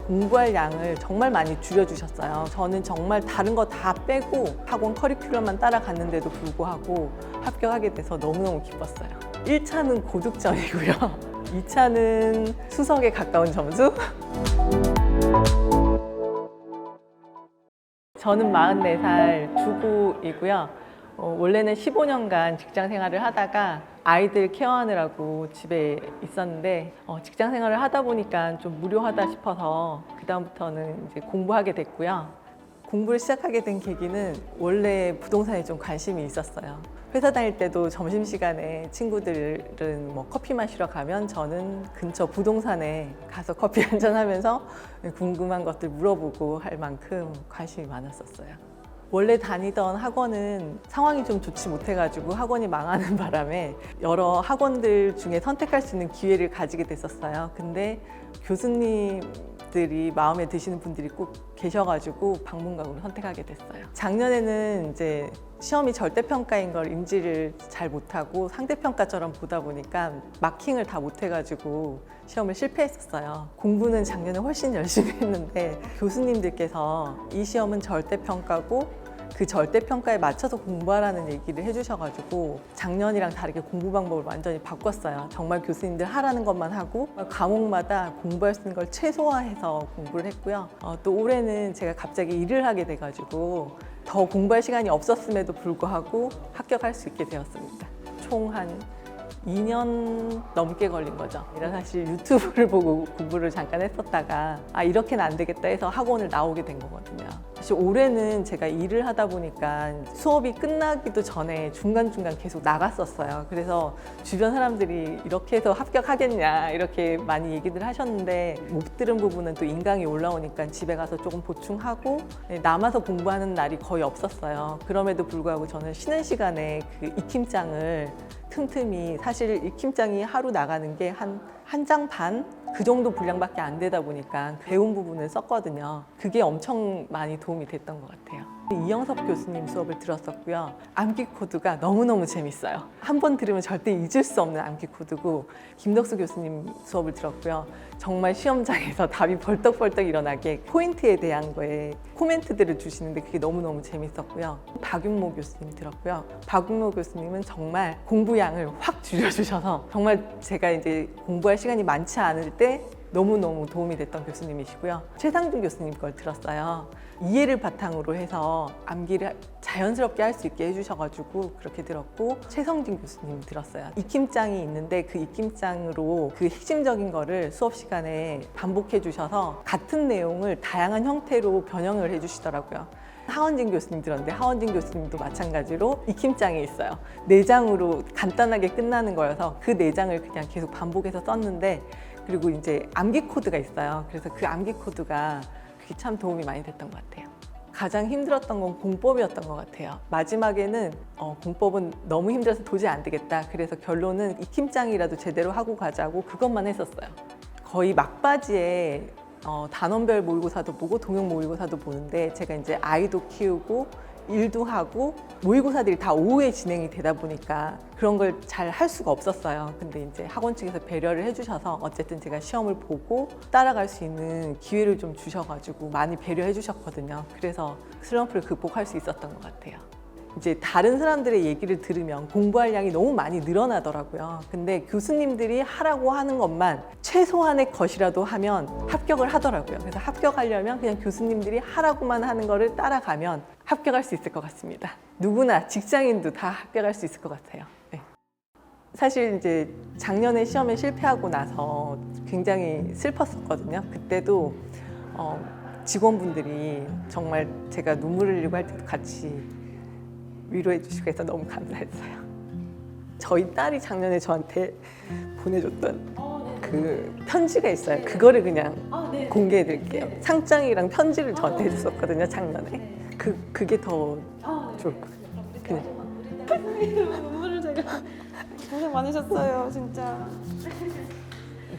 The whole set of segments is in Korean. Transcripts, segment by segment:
공부할 양을 정말 많이 줄여주셨어요. 저는 정말 다른 거 다 빼고 학원 커리큘럼만 따라갔는데도 불구하고 합격하게 돼서 너무너무 기뻤어요. 1차는 고득점이고요. 2차는 수석에 가까운 점수. 저는 44살 주부이고요. 원래는 15년간 직장 생활을 하다가 아이들 케어하느라고 집에 있었는데 직장 생활을 하다 보니까 좀 무료하다 싶어서 그다음부터는 이제 공부하게 됐고요. 공부를 시작하게 된 계기는 원래 부동산에 좀 관심이 있었어요. 회사 다닐 때도 점심시간에 친구들은 뭐 커피 마시러 가면 저는 근처 부동산에 가서 커피 한잔 하면서 궁금한 것들 물어보고 할 만큼 관심이 많았었어요. 원래 다니던 학원은 상황이 좀 좋지 못해가지고 학원이 망하는 바람에 여러 학원들 중에 선택할 수 있는 기회를 가지게 됐었어요. 근데 교수님들이 마음에 드시는 분들이 꼭 계셔가지고 방문각으로 선택하게 됐어요. 작년에는 이제 시험이 절대평가인 걸 인지를 잘 못하고 상대평가처럼 보다 보니까 마킹을 다 못해가지고 시험을 실패했었어요. 공부는 작년에 훨씬 열심히 했는데 교수님들께서 이 시험은 절대평가고 그 절대평가에 맞춰서 공부하라는 얘기를 해주셔가지고 작년이랑 다르게 공부 방법을 완전히 바꿨어요. 정말 교수님들 하라는 것만 하고 과목마다 공부할 수 있는 걸 최소화해서 공부를 했고요. 또 올해는 제가 갑자기 일을 하게 돼가지고 더 공부할 시간이 없었음에도 불구하고 합격할 수 있게 되었습니다. 총 한 2년 넘게 걸린 거죠. 사실 유튜브를 보고 공부를 잠깐 했었다가 이렇게는 안 되겠다 해서 학원을 나오게 된 거거든요. 사실 올해는 제가 일을 하다 보니까 수업이 끝나기도 전에 중간중간 계속 나갔었어요. 그래서 주변 사람들이 이렇게 해서 합격하겠냐 이렇게 많이 얘기들 하셨는데 못 들은 부분은 또 인강이 올라오니까 집에 가서 조금 보충하고 남아서 공부하는 날이 거의 없었어요. 그럼에도 불구하고 저는 쉬는 시간에 그 익힘장을 틈틈이 사실 익힘장이 하루 나가는 게 한 장 반? 그 정도 분량밖에 안 되다 보니까 배운 부분을 썼거든요. 그게 엄청 많이 도움이 됐던 것 같아요. 이영섭 교수님 수업을 들었었고요. 암기 코드가 너무너무 재밌어요. 한 번 들으면 절대 잊을 수 없는 암기 코드고 김덕수 교수님 수업을 들었고요. 정말 시험장에서 답이 벌떡벌떡 일어나게 포인트에 대한 거에 코멘트들을 주시는데 그게 너무너무 재밌었고요. 박윤모 교수님 들었고요. 박윤모 교수님은 정말 공부량을 확 줄여주셔서 정말 제가 이제 공부할 시간이 많지 않을 때 너무너무 도움이 됐던 교수님이시고요. 최상준 교수님 걸 들었어요. 이해를 바탕으로 해서 암기를 자연스럽게 할 수 있게 해주셔가지고 그렇게 들었고, 최성진 교수님 들었어요. 익힘장이 있는데 그 익힘장으로 그 핵심적인 거를 수업 시간에 반복해 주셔서 같은 내용을 다양한 형태로 변형을 해주시더라고요. 하원진 교수님 들었는데 하원진 교수님도 마찬가지로 익힘장이 있어요. 4장으로 간단하게 끝나는 거여서 그 4장을 그냥 계속 반복해서 썼는데, 그리고 이제 암기 코드가 있어요. 그래서 그 암기 코드가 그게 참 도움이 많이 됐던 것 같아요. 가장 힘들었던 건 공법이었던 것 같아요. 마지막에는 공법은 너무 힘들어서 도저히 안 되겠다. 그래서 결론은 익힘장이라도 제대로 하고 가자고 그것만 했었어요. 거의 막바지에 단원별 모의고사도 보고 동영 모의고사도 보는데, 제가 이제 아이도 키우고 일도 하고 모의고사들이 다 오후에 진행이 되다 보니까 그런 걸 잘 할 수가 없었어요. 근데 이제 학원 측에서 배려를 해주셔서 어쨌든 제가 시험을 보고 따라갈 수 있는 기회를 좀 주셔가지고 많이 배려해 주셨거든요. 그래서 슬럼프를 극복할 수 있었던 것 같아요. 이제 다른 사람들의 얘기를 들으면 공부할 양이 너무 많이 늘어나더라고요. 근데 교수님들이 하라고 하는 것만 최소한의 것이라도 하면 합격을 하더라고요. 그래서 합격하려면 그냥 교수님들이 하라고만 하는 거를 따라가면 합격할 수 있을 것 같습니다. 누구나 직장인도 다 합격할 수 있을 것 같아요. 네. 사실 이제 작년에 시험에 실패하고 나서 굉장히 슬펐었거든요. 그때도 직원분들이 정말 제가 눈물을 흘리고 할 때도 같이 위로해 주시고 해서 너무 감사했어요. 저희 딸이 작년에 저한테 보내줬던 그 편지가 있어요. 그거를 그냥 공개해 드릴게요. 상장이랑 편지를 저한테 해줬었거든요, 작년에. 그게 더 좋을 것 같아요. 그냥. 눈물을 제가 고생 많으셨어요, 진짜.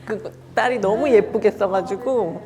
그 딸이 너무 예쁘게 써가지고